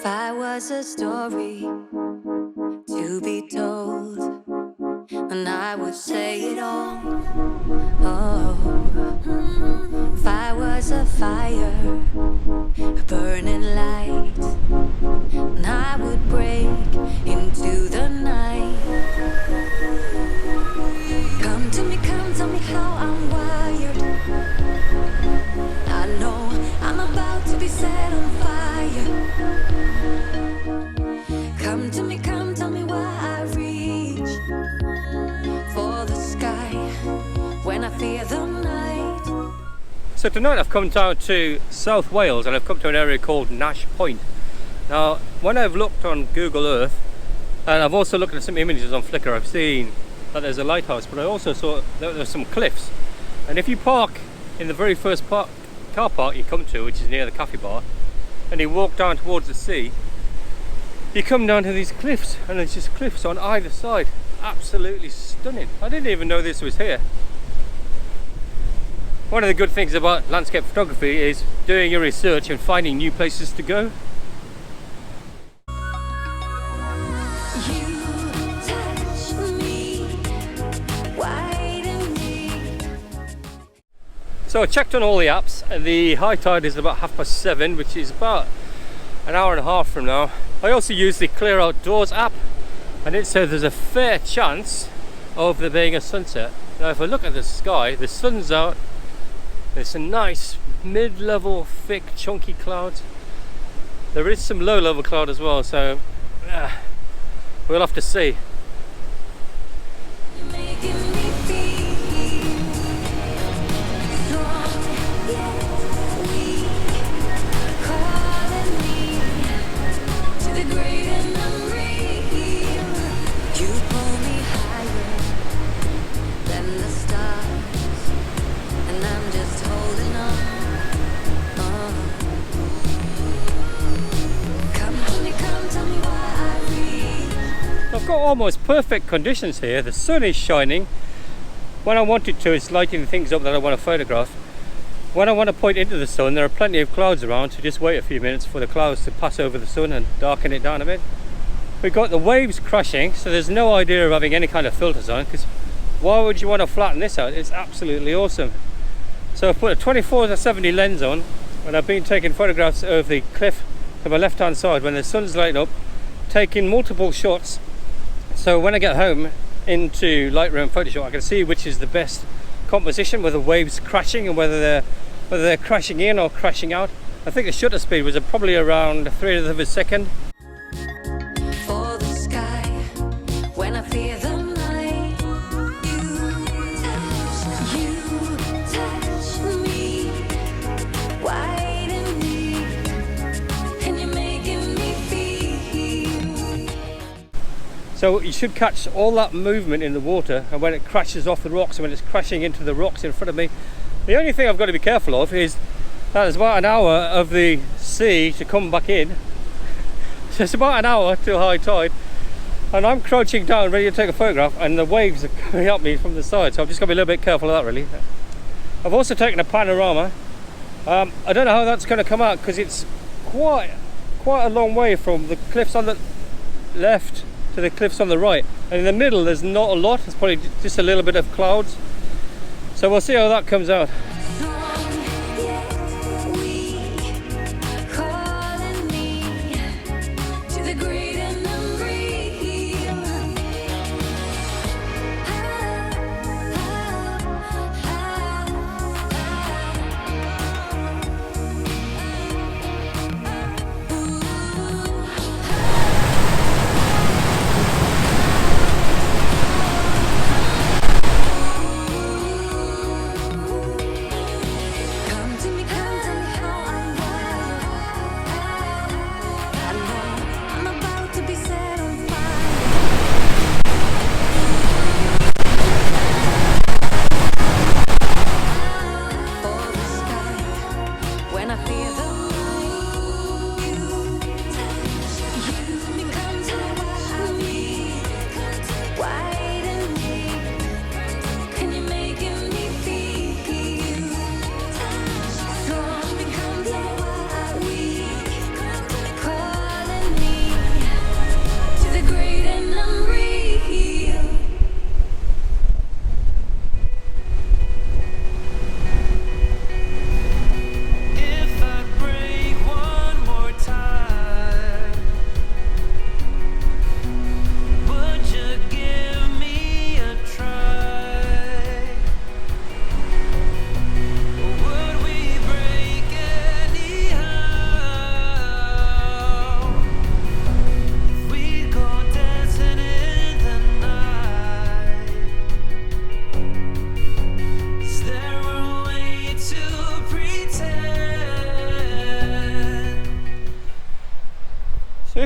If I was a story to be told, and I would say it all. Oh, if I was a fire, a burning light, and I would break into the night. Come to me, come tell me how I'm wired. I know I'm about to be set on fire. Come to me, come tell me why I reach for the sky when I fear the night. So tonight I've come down to South Wales and I've come to an area called Nash Point. Now when I've looked on Google Earth and I've also looked at some images on Flickr, I've seen that there's a lighthouse, but I also saw that there's some cliffs. And if you park in the very first car park you come to, which is near the cafe bar, and you walk down towards the sea, you come down to these cliffs, and there's just cliffs on either side. Absolutely stunning. I didn't even know this was here. One of the good things about landscape photography is doing your research and finding new places to go. So I checked on all the apps and the high tide is about 7:30, which is about an hour and a half from now. I also use the Clear Outdoors app and it says there's a fair chance of there being a sunset. Now if I look at the sky, the sun's out, there's some nice mid-level thick chunky clouds. There is some low-level cloud as well, so we'll have to see. I've got almost perfect conditions here. The sun is shining. When I want it to, it's lighting things up that I want to photograph. When I want to point into the sun, there are plenty of clouds around, so just wait a few minutes for the clouds to pass over the sun and darken it down a bit. We've got the waves crashing, so there's no idea of having any kind of filters on, because why would you want to flatten this out? It's absolutely awesome. So I've put a 24-70 lens on, and I've been taking photographs of the cliff to my left hand side when the sun's lighting up, taking multiple shots. So when I get home into Lightroom Photoshop, I can see which is the best composition, whether waves crashing and whether they're crashing in or crashing out. I think the shutter speed was probably around 1/3 of a second. For the sky when I fear the night. You touch me, white and deep, and you're making me feel. So you should catch all that movement in the water, and when it crashes off the rocks, and when it's crashing into the rocks in front of me. The only thing I've got to be careful of is that there's about an hour of the sea to come back in. So it's about an hour till high tide, and I'm crouching down ready to take a photograph, and the waves are coming at me from the side, so I've just got to be a little bit careful of that really. I've also taken a panorama. I don't know how that's going to come out, because it's quite a long way from the cliffs on the left to the cliffs on the right, and in the middle there's not a lot. There's probably just a little bit of clouds, so we'll see how that comes out.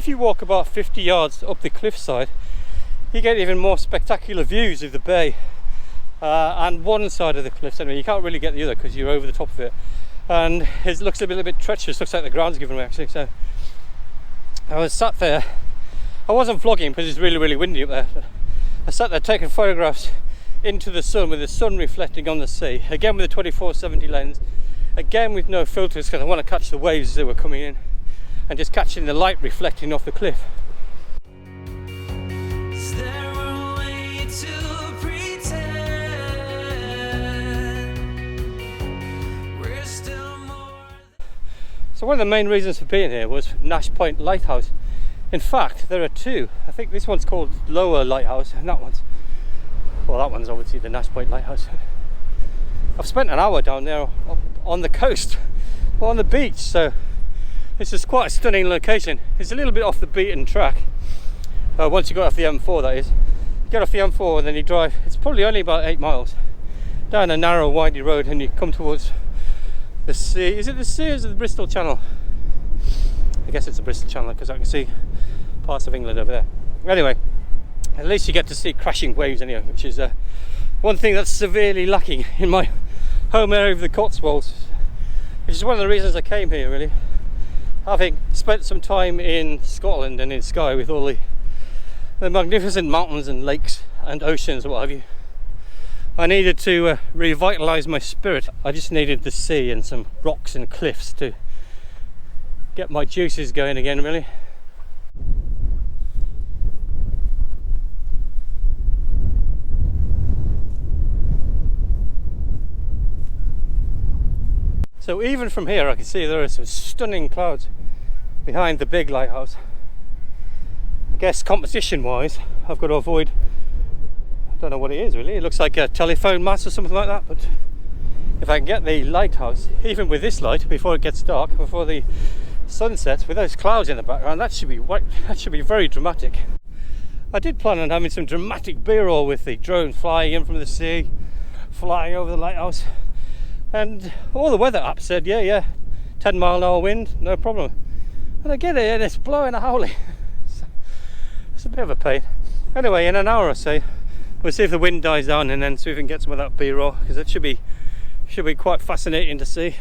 if you walk about 50 yards up the cliffside, you get even more spectacular views of the bay. And one side of the cliffs, anyway, you can't really get the other because you're over the top of it. And it looks a little bit treacherous, looks like the ground's given way actually. So I was sat there, I wasn't vlogging because it's really windy up there, but I sat there taking photographs into the sun with the sun reflecting on the sea, again with a 24-70 lens, again with no filters because I want to catch the waves as they were coming in and just catching the light reflecting off the cliff. So one of the main reasons for being here was Nash Point Lighthouse. In fact, there are two. I think this one's called Lower Lighthouse and that one's obviously the Nash Point Lighthouse. I've spent an hour down there on the coast, on the beach, so this is quite a stunning location. It's a little bit off the beaten track. Once you go off the M4, that is. You get off the M4 and then you drive, it's probably only about 8 miles, down a narrow, windy road and you come towards the sea. Is it the sea or is it the Bristol Channel? I guess it's the Bristol Channel because I can see parts of England over there. Anyway, at least you get to see crashing waves anyway, which is one thing that's severely lacking in my home area of the Cotswolds, which is one of the reasons I came here really. Having spent some time in Scotland and in Skye with all the magnificent mountains and lakes and oceans and what have you, I needed to revitalise my spirit. I just needed the sea and some rocks and cliffs to get my juices going again really. So even from here I can see there are some stunning clouds behind the big lighthouse. I guess composition wise I've got to avoid, I don't know what it is really, it looks like a telephone mast or something like that, but if I can get the lighthouse, even with this light, before it gets dark, before the sun sets, with those clouds in the background, that should be very dramatic. I did plan on having some dramatic b-roll with the drone flying in from the sea, flying over the lighthouse, and all the weather apps said yeah 10-mile-an-hour wind, no problem, and I get it and it's blowing and howling. It's a bit of a pain. Anyway, in an hour or so we'll see if the wind dies down and then see if we can get some of that b-roll, because it should be quite fascinating to see.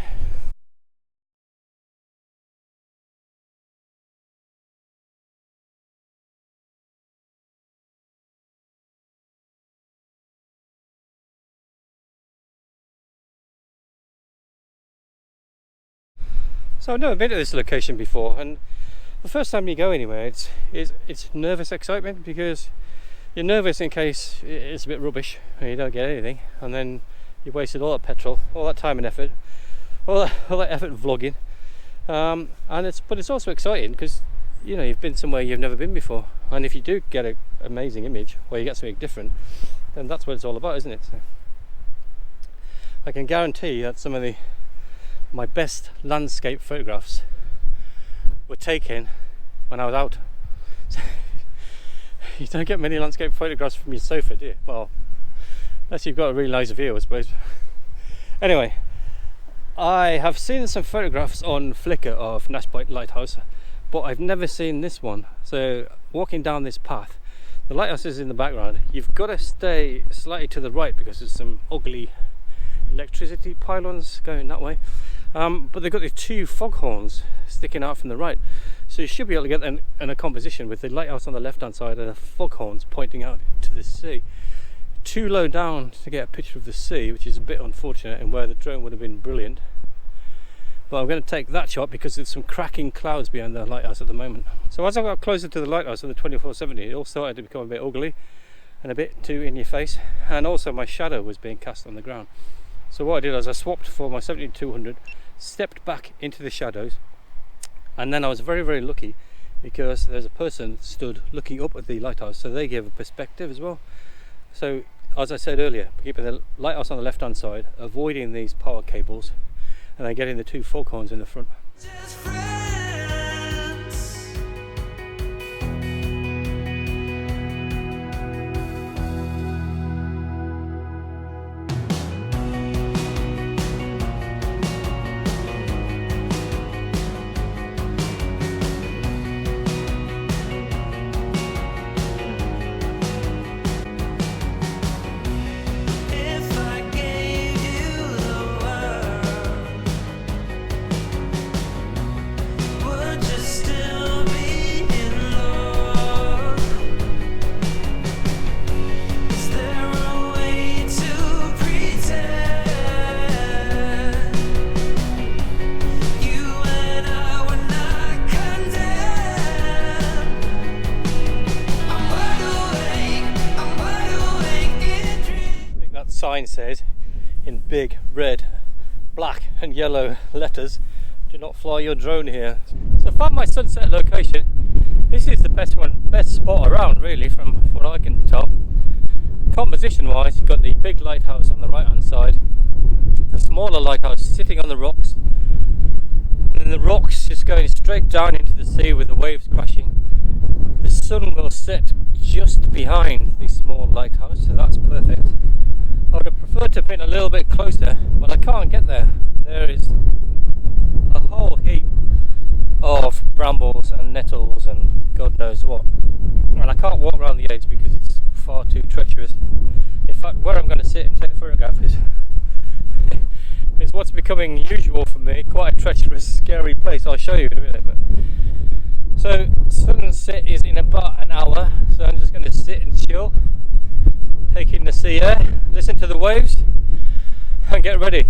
So I've never been to this location before, and the first time you go anywhere it's nervous excitement, because you're nervous in case it's a bit rubbish and you don't get anything, and then you wasted all that petrol, all that time and effort, all that effort vlogging, but it's also exciting because you know you've been somewhere you've never been before, and if you do get an amazing image or you get something different, then that's what it's all about, isn't it? So I can guarantee that some of my best landscape photographs were taken when I was out. You don't get many landscape photographs from your sofa, do you? Well, unless you've got a really nice view, I suppose. Anyway, I have seen some photographs on Flickr of Nash Point Lighthouse, but I've never seen this one. So walking down this path, the lighthouse is in the background. You've got to stay slightly to the right because there's some ugly electricity pylons going that way, but they've got the two foghorns sticking out from the right, so you should be able to get in a composition with the lighthouse on the left hand side and the foghorns pointing out to the sea. Too low down to get a picture of the sea, which is a bit unfortunate, and where the drone would have been brilliant, but I'm going to take that shot because there's some cracking clouds behind the lighthouse at the moment. So as I got closer to the lighthouse of the 2470, it all started to become a bit ugly and a bit too in your face, and also my shadow was being cast on the ground. So what I did is I swapped for my 70-200, stepped back into the shadows, and then I was very lucky because there's a person stood looking up at the lighthouse, so they gave a perspective as well. So as I said earlier, keeping the lighthouse on the left hand side, avoiding these power cables, and then getting the two foghorns in the front. sign says in big red, black and yellow letters, do not fly your drone here. So I found my sunset location. This is the best spot around really, from what I can tell. Composition wise, you've got the big lighthouse on the right hand side, the smaller lighthouse sitting on the rocks, and then the rocks just going straight down into the sea with the waves crashing. The sun will set just behind the small lighthouse, so that's perfect. I would have preferred to have been a little bit closer, but I can't get there. There is a whole heap of brambles and nettles and God knows what, and I can't walk around the edge because it's far too treacherous. In fact, where I'm going to sit and take a photograph is what's becoming usual for me, quite a treacherous, scary place. I'll show you in a minute. So sunset is in about an hour, so I'm just going to sit and chill, take in the sea air, listen to the waves and get ready.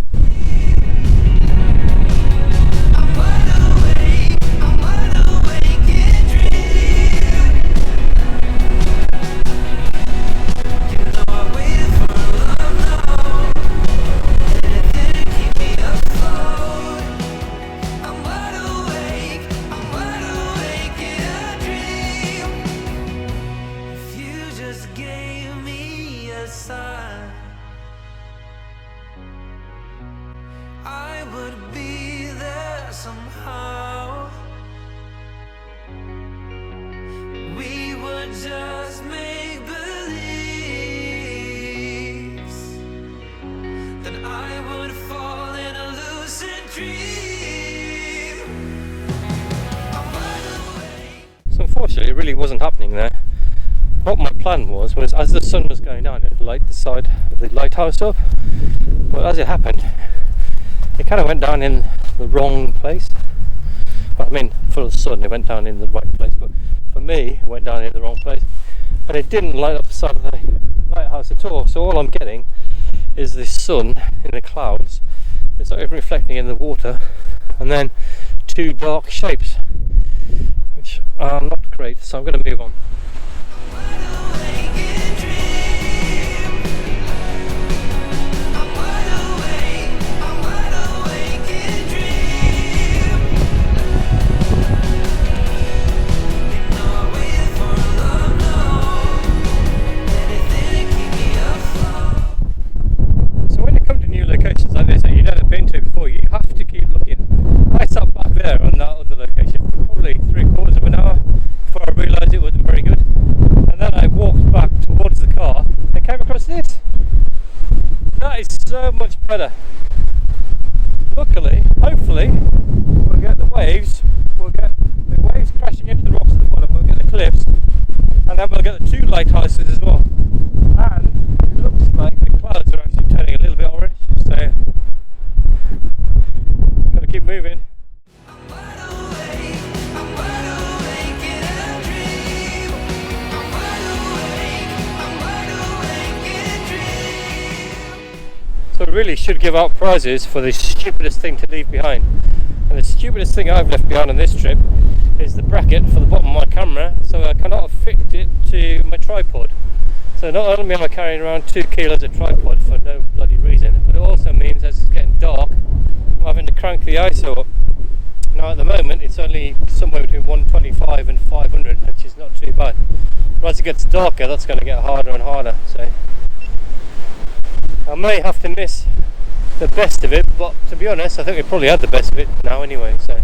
I would be there somehow. We would just make believes that I would fall in a lucid dream. I'm wide awake. So unfortunately it really wasn't happening there. What my plan was as the sun was going down, it'd light the side of the lighthouse up, but as it happened, it kind of went down in the wrong place. I mean, for the sun it went down in the right place, but for me it went down in the wrong place, and it didn't light up the side of the lighthouse at all. So all I'm getting is the sun in the clouds. It's not even reflecting in the water, and then two dark shapes, which are not great. So I'm going to move on. Like this that you've never been to before, you have to keep looking. I sat back there on that other location for probably 3/4 of an hour before I realised it wasn't very good, and then I walked back towards the car and came across this. That is so much better. Luckily, hopefully we'll get the waves crashing into the rocks at the bottom, we'll get the cliffs, and then we'll get the two lighthouses as well. And it looks like the clouds are actually turning a little bit orange, so gotta keep moving. So we really should give out prizes for the stupidest thing to leave behind. And the stupidest thing I've left behind on this trip is the bracket for the bottom of my camera, so I cannot fit it to my tripod. So not only am I carrying around 2 kilos of tripod for no bloody reason, but it also means as it's getting dark, I'm having to crank the ISO up. Now at the moment it's only somewhere between 125 and 500, which is not too bad. But as it gets darker, that's going to get harder and harder. So I may have to miss the best of it, but to be honest, I think we probably had the best of it now anyway. So.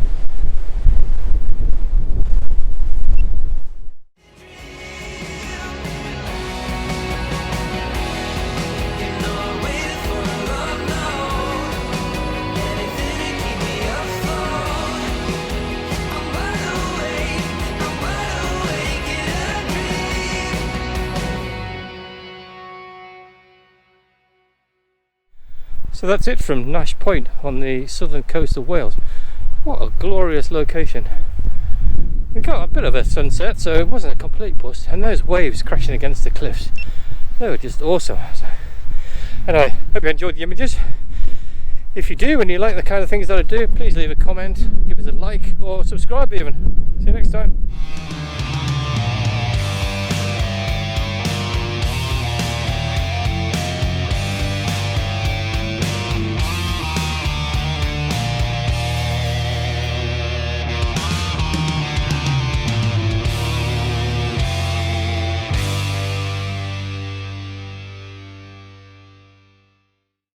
So that's it from Nash Point on the southern coast of Wales. What a glorious location. We got a bit of a sunset, so it wasn't a complete bust, and those waves crashing against the cliffs, they were just awesome. So, anyway, hope you enjoyed the images. If you do and you like the kind of things that I do, please leave a comment, give us a like or subscribe even. See you next time.